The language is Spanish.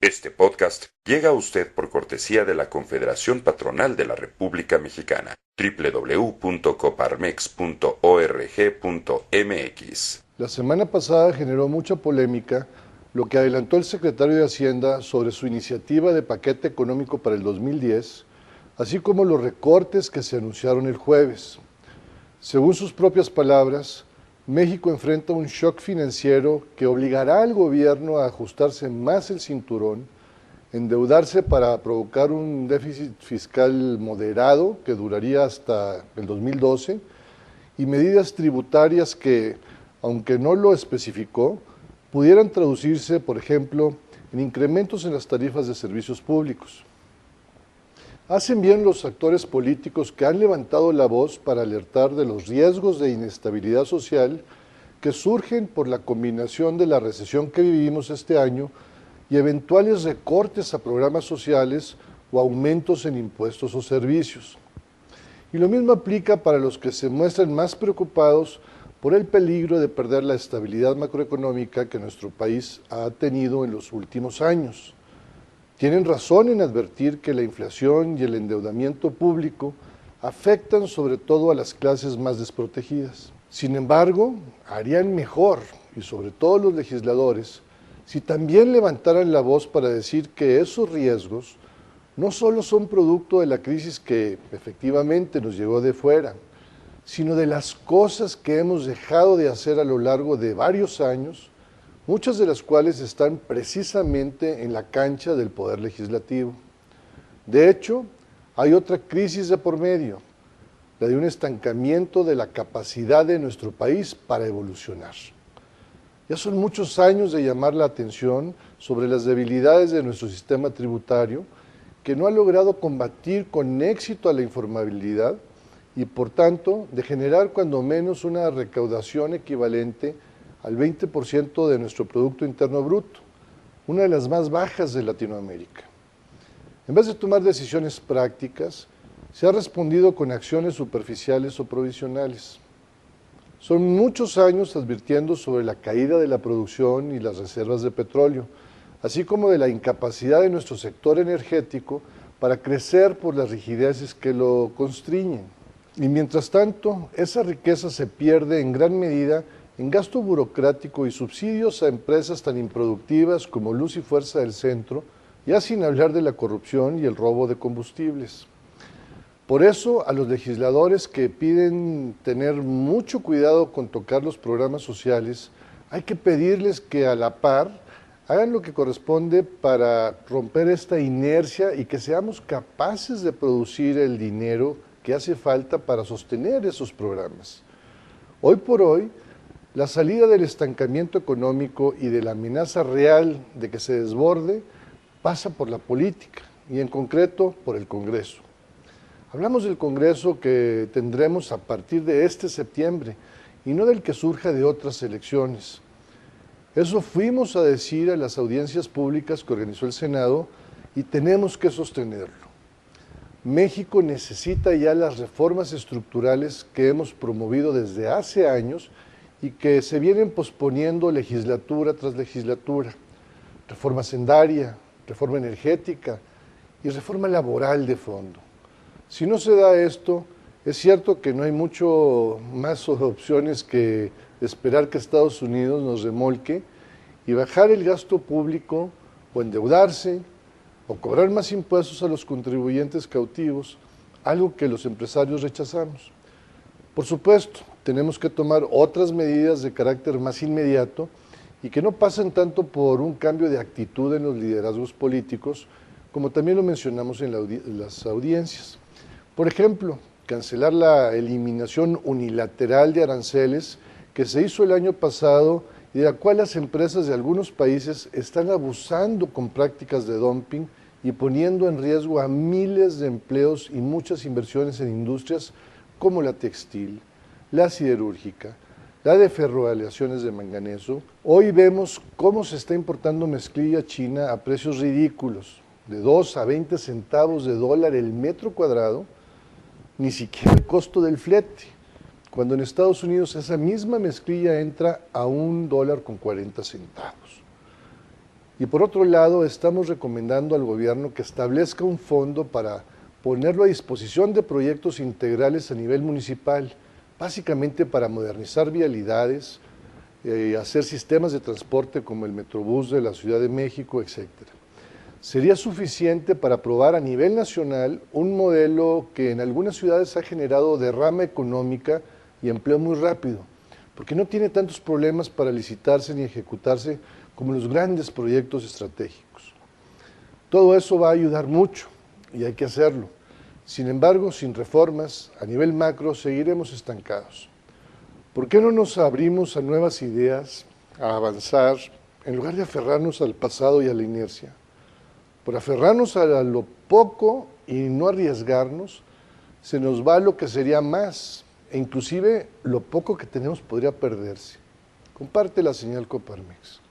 Este podcast llega a usted por cortesía de la Confederación Patronal de la República Mexicana, www.coparmex.org.mx. La semana pasada generó mucha polémica lo que adelantó el secretario de Hacienda sobre su iniciativa de paquete económico para el 2010, así como los recortes que se anunciaron el jueves. Según sus propias palabras, México enfrenta un shock financiero que obligará al gobierno a ajustarse más el cinturón, endeudarse para provocar un déficit fiscal moderado que duraría hasta el 2012 y medidas tributarias que, aunque no lo especificó, pudieran traducirse, por ejemplo, en incrementos en las tarifas de servicios públicos. Hacen bien los actores políticos que han levantado la voz para alertar de los riesgos de inestabilidad social que surgen por la combinación de la recesión que vivimos este año y eventuales recortes a programas sociales o aumentos en impuestos o servicios. Y lo mismo aplica para los que se muestran más preocupados por el peligro de perder la estabilidad macroeconómica que nuestro país ha tenido en los últimos años. Tienen razón en advertir que la inflación y el endeudamiento público afectan sobre todo a las clases más desprotegidas. Sin embargo, harían mejor, y sobre todo los legisladores, si también levantaran la voz para decir que esos riesgos no solo son producto de la crisis que efectivamente nos llegó de fuera, sino de las cosas que hemos dejado de hacer a lo largo de varios años, muchas de las cuales están precisamente en la cancha del Poder Legislativo. De hecho, hay otra crisis de por medio, la de un estancamiento de la capacidad de nuestro país para evolucionar. Ya son muchos años de llamar la atención sobre las debilidades de nuestro sistema tributario, que no ha logrado combatir con éxito a la informabilidad y, por tanto, de generar cuando menos una recaudación equivalente al 20% de nuestro Producto Interno Bruto, una de las más bajas de Latinoamérica. En vez de tomar decisiones prácticas, se ha respondido con acciones superficiales o provisionales. Son muchos años advirtiendo sobre la caída de la producción y las reservas de petróleo, así como de la incapacidad de nuestro sector energético para crecer por las rigideces que lo constriñen. Y mientras tanto, esa riqueza se pierde en gran medida en gasto burocrático y subsidios a empresas tan improductivas como Luz y Fuerza del Centro, ya sin hablar de la corrupción y el robo de combustibles. Por eso, a los legisladores que piden tener mucho cuidado con tocar los programas sociales, hay que pedirles que a la par hagan lo que corresponde para romper esta inercia y que seamos capaces de producir el dinero que hace falta para sostener esos programas. Hoy por hoy, la salida del estancamiento económico y de la amenaza real de que se desborde pasa por la política y en concreto por el Congreso. Hablamos del Congreso que tendremos a partir de este septiembre y no del que surja de otras elecciones. Eso fuimos a decir a las audiencias públicas que organizó el Senado y tenemos que sostenerlo. México necesita ya las reformas estructurales que hemos promovido desde hace años y que se vienen posponiendo legislatura tras legislatura. Reforma hacendaria, reforma energética y reforma laboral de fondo. Si no se da esto, es cierto que no hay mucho más opciones que esperar que Estados Unidos nos remolque y bajar el gasto público o endeudarse o cobrar más impuestos a los contribuyentes cautivos, algo que los empresarios rechazamos. Por supuesto, tenemos que tomar otras medidas de carácter más inmediato y que no pasen tanto por un cambio de actitud en los liderazgos políticos, como también lo mencionamos en las audiencias. Por ejemplo, cancelar la eliminación unilateral de aranceles que se hizo el año pasado y de la cual las empresas de algunos países están abusando con prácticas de dumping y poniendo en riesgo a miles de empleos y muchas inversiones en industrias como la textil, la siderúrgica, la de ferroaleaciones de manganeso. Hoy vemos cómo se está importando mezclilla china a precios ridículos, de 2 a 20 centavos de dólar el metro cuadrado, ni siquiera el costo del flete, cuando en Estados Unidos esa misma mezclilla entra a $1.40. Y por otro lado, estamos recomendando al gobierno que establezca un fondo para ponerlo a disposición de proyectos integrales a nivel municipal, básicamente para modernizar vialidades, hacer sistemas de transporte como el Metrobús de la Ciudad de México, etc. Sería suficiente para aprobar a nivel nacional un modelo que en algunas ciudades ha generado derrama económica y empleo muy rápido, porque no tiene tantos problemas para licitarse ni ejecutarse como los grandes proyectos estratégicos. Todo eso va a ayudar mucho y hay que hacerlo. Sin embargo, sin reformas, a nivel macro, seguiremos estancados. ¿Por qué no nos abrimos a nuevas ideas, a avanzar, en lugar de aferrarnos al pasado y a la inercia? Por aferrarnos a lo poco y no arriesgarnos, se nos va lo que sería más, e inclusive lo poco que tenemos podría perderse. Comparte la señal Coparmex.